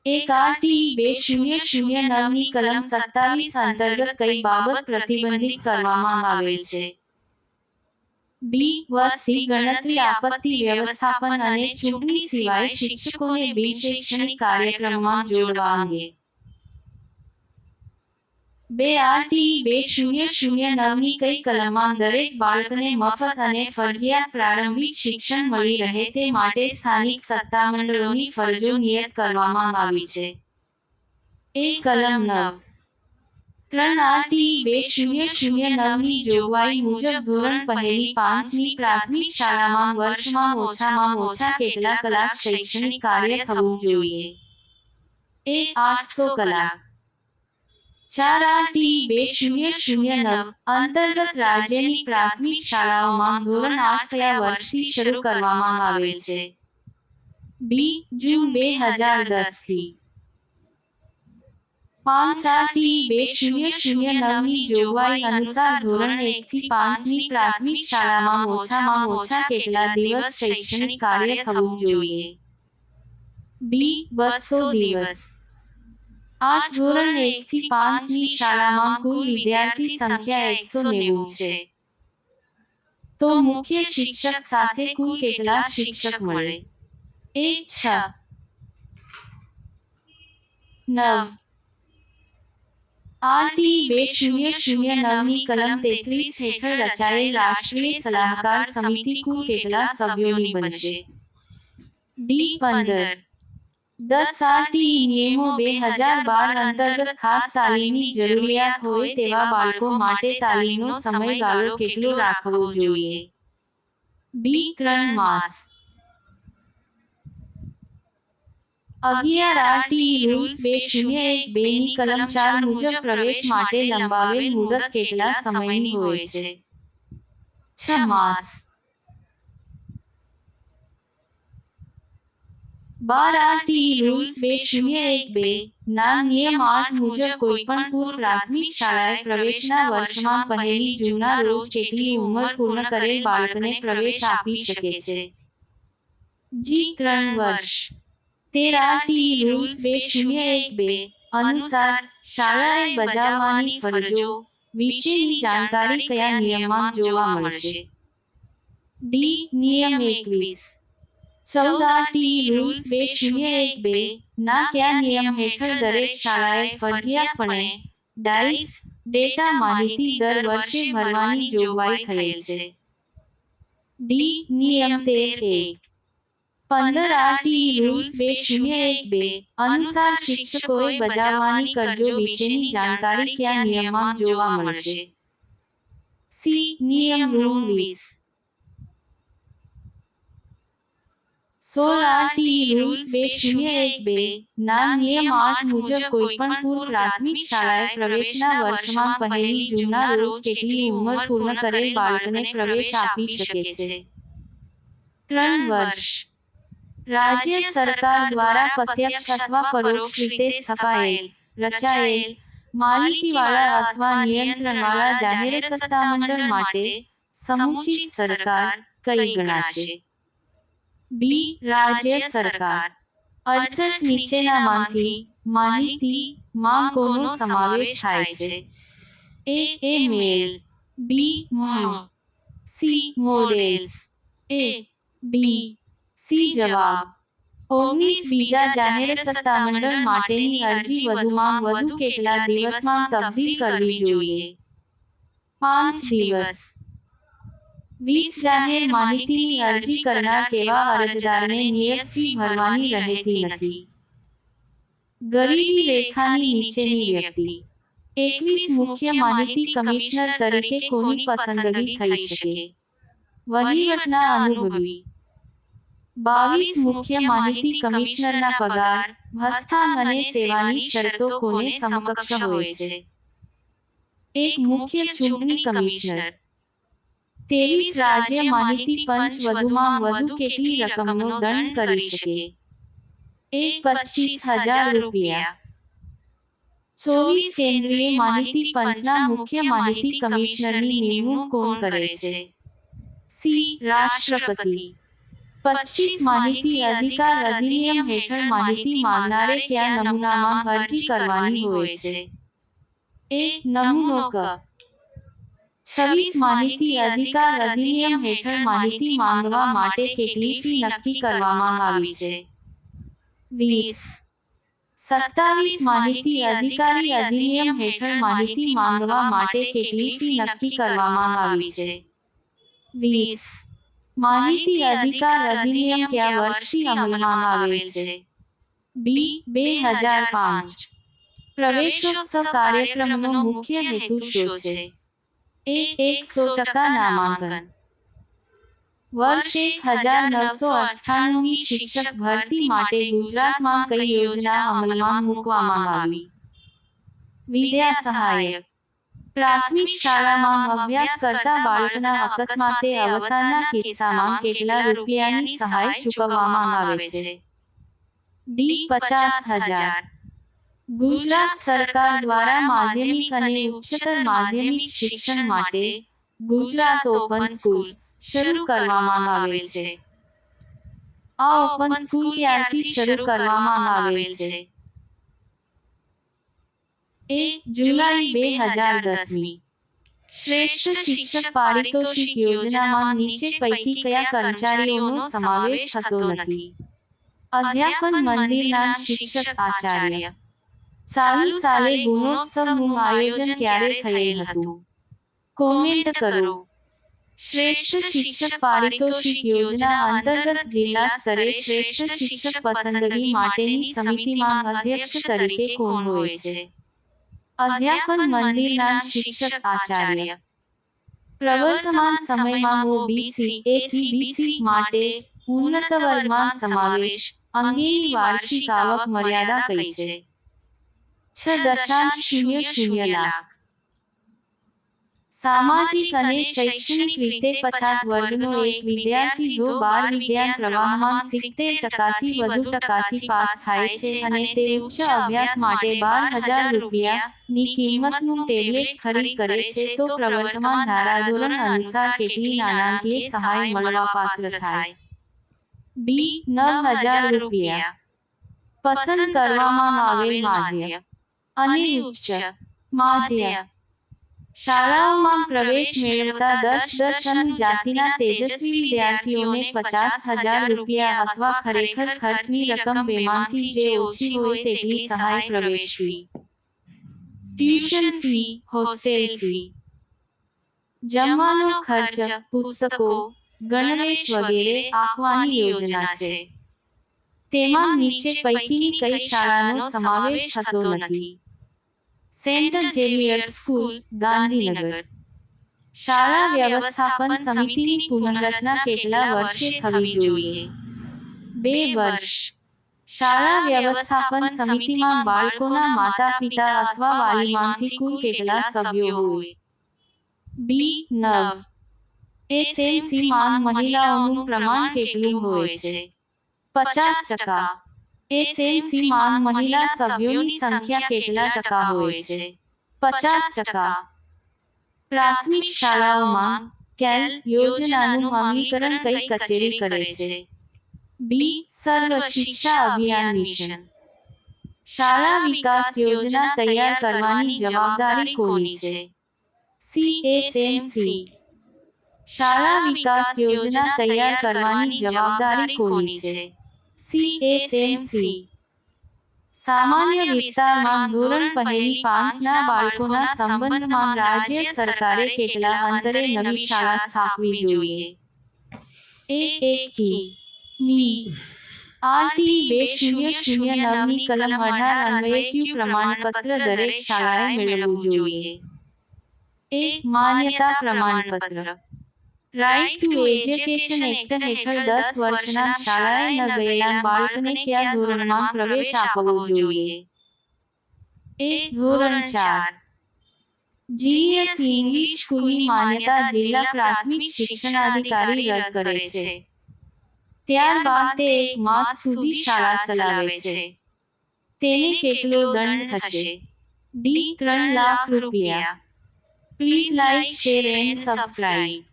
1RT-2009ની કલમ 27 અંતર્ગત કઈ બાબત પ્રતિબંધિત કરવામાં આવેલ છે? બી. વસ્તી ગણતરી, આપત્તિ વ્યવસ્થાપન અને ચૂંટણી સિવાય શિક્ષકોને બિનશૈક્ષણિક કાર્યક્રમમાં જોડવા અંગે. 2RT-2009ની કઈ કલમમાં દરેક બાળકને મફત અને ફરજિયાત પ્રારંભિક શિક્ષણ મળી રહે તે માટે સ્થાનિક સત્તામંડળોની ફરજો નિયત કરવામાં આવી છે? એ. કલમ 9. 3RT-2009ની જોગવાઈ મુજબ ધોરણ પહેલી 5ની પ્રાથમિક શાળામાં વર્ષમાં ઓછામાં ઓછા કેટલા કલાક શૈક્ષણિક કાર્ય થવું જોઈએ? એ. 800 કલાક. 4RT-2009 અંતર્ગત રાજ્યની પ્રાથમિક શાળાઓમાં ધોરણ 8 કયા વર્ષથી શરૂ કરવામાં આવેલ છે? બી. જૂન 2010થી. 5RT-2009ની જોગવાઈ અનુસાર ધોરણ 1થી 5ની પ્રાથમિક શાળામાં ઓછામાં ઓછા કેટલા દિવસ શૈક્ષણિક કાર્ય થવું જોઈએ? બી. 200 દિવસ. 8 ધોરણ 1થી 5ની શાળામાં કુલ વિદ્યાર્થી સંખ્યા 190 છે. તો મુખ્ય શિક્ષક સાથે કુલ કેટલા શિક્ષક મળે? એ. 6. 9. RT-2009ની કલમ 33 હેઠળ રચાયેલ રાષ્ટ્રીય સલાહકાર સમિતિ કુલ કેટલા સભ્યોની બનશે? ડી. 15. 10RT નિયમો 2012 અંતર્ગત ખાસ તાલીમની જરૂરિયાત હોય તેવા બાળકો માટે તાલીમનો સમયગાળો કેટલો રાખવો જોઈએ? બી. 3 માસ. 11RT રૂલ્સ 2012ની કલમ 4 મુજબ પ્રવેશ માટે લંબાવેલ મુદત કેટલા સમયની હોય છે? 6 માસ. 12RT રૂલ્સ 2012 ના નિયમ 8 મુજબ કોઈપણ પૂર્વ પ્રાથમિક શાળાએ પ્રવેશના વર્ષમાં પહેલી જૂનના રોજ કેટલી ઉંમર પૂર્ણ કરેલ બાળકને પ્રવેશ આપી શકે છે? જી. 3 વર્ષ. 13RT રૂલ્સ 2012 અનુસાર શાળાએ બજાવવાની ફરજો વિશેની જાણકારી કયા નિયમમાં જોવા મળશે? ડી. નિયમ 21. 14RT રૂલ્સ 2012 ના કયા નિયમ હેઠળ દરેક શાળાએ ફરજિયાતપણે ડાઇસ ડેટા માહિતી દર વર્ષે ભરવાની જોગવાઈ થયેલ છે? ડી. નિયમ 13(1). 15RT રૂલ્સ 2012 અનુસાર શિક્ષકોએ બજાવવાની કરજો વિશેની જાણકારી કયા નિયમમાં જોવા મળશે? સી. નિયમ રૂમ 20. 16RT રૂલ્સ 2012 ના નિયમ 8 મુજબ કોઈપણ પૂર્વ પ્રાથમિક શાળાએ પ્રવેશના વર્ષમાં પહેલી જૂનના રોજ કેટલી ઉંમર પૂર્ણ કરેલ બાળકને પ્રવેશ આપી શકે છે? 3 વર્ષ. રાજ્ય સરકાર દ્વારા પ્રત્યક્ષ અથવા પરોક્ષ રીતે સ્થપાયેલ, રચાયેલ, માલિકીવાળા અથવા નિયંત્રણવાળા જાહેર સત્તામંડળ માટે સમુચિત સરકાર કઈ ગણાશે? બી. રાજ્ય સરકાર. 68 નીચેનામાંથી માહિતી માં કોનો સમાવેશ થાય છે? એ. મેલ. બી. મોનો. સી. મોડેલ્સ. એ. બી. સી. જવાબ. 19 બીજા જાહેર સત્તામંડળ માટેની અરજી વધુમાં વધુ કેટલા દિવસમાં તબદીલ કરવી જોઈએ? 5 દિવસ. 20 જાહેર માહિતીની અરજી કરનાર કેવા અરજદારને નિયત ફી ભરવાની રહેતી નથી? ગરીબી રેખાની નીચેની વ્યક્તિ. 21 મુખ્ય માહિતી કમિશનર તરીકે કોની પસંદગી થઈ શકે? વહીવટના અનુભવી. 22 મુખ્ય માહિતી કમિશનરના પગાર, ભથ્થા અને સેવાની શરતો કોને સમકક્ષ હોય છે? 1 મુખ્ય ચૂંટણી કમિશનર. 23 રાજ્ય માહિતી પંચ વધુમાં વધુ કેટલી રકમનો દંડ કરી શકે? 25,000 રૂપિયા. 24 કેન્દ્રીય માહિતી પંચના મુખ્ય માહિતી કમિશનરની નિમણૂક કોણ કરે છે? સી. રાષ્ટ્રપતિ. 25 માહિતી અધિકાર અધિનિયમ હેઠળ માહિતી માંગનારે કયા નમૂનામાં અરજી કરવાની હોય છે? એ. નમૂનો ક. 26 માહિતી અધિકાર અધિનિયમ હેઠળ માહિતી માંગવા માટે કેટલી ફી નક્કી કરવામાં આવી છે? 20. 27 માહિતી અધિકારી અધિનિયમ હેઠળ માહિતી માંગવા માટે કેટલી ફી નક્કી કરવામાં આવી છે? 20. માહિતી અધિકાર અધિનિયમ કયા વર્ષથી અમલમાં આવેલ છે? બી. 2005. પ્રવેશોત્સવ કાર્યક્રમનો મુખ્ય હેતુ શું છે? એ. 100% નામાંકન. વર્ષ 1998 ની શિક્ષક ભરતી માટે ગુજરાતમાં કઈ યોજના અમલમાં મૂકવામાં આવી? વિદ્યા સહાયક. પ્રાથમિક શાળામાં અભ્યાસ કરતા બાળકના અકસ્માતે અવસાનના કિસ્સામાં કેટલા રૂપિયાની સહાય ચૂકવવામાં આવે છે? ડી. 50,000. ગુજરાત સરકાર દ્વારા માધ્યમિક અને ઉચ્ચતર માધ્યમિક શિક્ષણ માટે ગુજરાત ઓપન સ્કૂલ શરૂ કરવામાં આવેલ છે. આ ઓપન સ્કૂલ ક્યારથી શરૂ કરવામાં આવેલ છે? એ. જુલાઈ 2010. શ્રેષ્ઠ શિક્ષક પારિતોષિક યોજનામાં નીચે પૈકી કયા કર્મચારીઓનો સમાવેશ થતો નથી? અધ્યાપન મંદિરના શિક્ષક આચાર્ય. ચાલુ સાલે ગુણોત્સવનું આયોજન ક્યારે થયેલ હતું? કોમેન્ટ કરો. શ્રેષ્ઠ શિક્ષક પારિતોષિક યોજના અંતર્ગત જિલ્લા સ્તરે શ્રેષ્ઠ શિક્ષક પસંદગી માટેની સમિતિમાં અધ્યક્ષ તરીકે કોણ હોય છે? અધ્યાપન મંદિરના શિક્ષક આચાર્ય. પ્રવર્તમાન સમયમાં ઓબીસી એસસી માટે ઉન્નત વર્ગમાં સમાવેશ અંગેની વાર્ષિક આવક મર્યાદા કઈ છે? 6.00 લાખ. સામાજિક અને શૈક્ષણિક રીતે પછાત વર્ગનો એક વિદ્યાર્થી જો બાળ વિજ્ઞાન પ્રવાહમાં 70% થી વધુ ટકાથી પાસ થાય છે અને તે ઉચ્ચ અભ્યાસ માટે 12,000 રૂપિયાની કિંમતનું ટેબ્લેટ ખરીદ કરે છે તો પ્રવર્તમાન ધારાધોરણ અનુસાર કેટલી નાણાકીય સહાય મળવાપાત્ર થાય? બી. 9,000 રૂપિયા. પસંદ કરવામાં આવેલ માધ્ય અને ઉચ્ચ માધ્ય શાળાઓમાં પ્રવેશ મેળવતા 10 જાતિના તેજસ્વી વિદ્યાર્થીઓને 50,000 રૂપિયા અથવા ખરેખર ખર્ચની રકમ બેમાંથી જે ઓછી હોય તેટલી સહાય પ્રવેશ fee, tuition fee, hostel fee, જમવાનો ખર્ચ, પુસ્તકો, ગણવેશ વગેરે આપવાની યોજના છે. તેમાં નીચે પૈકીની કઈ શાળાનો સમાવેશ થતો નથી? Saint Xavier's School, Gandhinagar. શાળા વ્યવસ્થાપન સમિતિની પુનઃરચના કેટલા વર્ષે થવી જોઈએ? 2 વર્ષ. શાળા વ્યવસ્થાપન સમિતિમાં બાળકોના માતા-પિતા અથવા વાલીમાંથી કુલ કેટલા સભ્યો હોય? બી. 9. એસએમસી માં મહિલાઓનું પ્રમાણ કેટલું હોય છે? 50%. એસએમસી માં મહિલા સભ્યોની સંખ્યા કેટલા ટકા હોય છે? 50%. પ્રાથમિક શાળાઓમાં કેલ યોજનાનું અમલીકરણ કઈ કચેરી કરે છે? બી. સર્વ શિક્ષા અભિયાન મિશન. શાળા વિકાસ યોજના તૈયાર કરવાની જવાબદારી કોની છે? સીએસએમસી. શાળા વિકાસ યોજના તૈયાર કરવાની જવાબદારી કોની છે? સીએસએમસી. સામાન્ય વિસ્તારમાં ધોરણ પહેલી 5 ના બાળકોના સંબંધમાં રાજ્ય સરકારે કેટલા અંતરે નવી શાળા સ્થાપવી જોઈએ? એ. 1 કી. મી. આરટી 2009 ની કલમ 18 અન્વયે ક્યુ પ્રમાણપત્ર દરેક શાળાએ મેળવવું જોઈએ? એ. માન્યતા પ્રમાણપત્ર. રાઇટ ટુ એજ્યુકેશન એક્ટ હેઠળ 10 વર્ષના શાળાએ ન ગયેલા બાળકને કયા ધોરણમાં પ્રવેશ આપવો જોઈએ? એ. ધોરણ 4. જીનિયસ ઇંગ્લિશ સ્કૂલની માન્યતા જિલ્લા પ્રાથમિક શિક્ષણાધિકારી રદ કરે છે. ત્યારબાદ તે 1 માસ સુધી શાળા ચલાવે છે. તેને કેટલો દંડ થશે? ડી. 3 લાખ રૂપિયા. Please like, share and subscribe.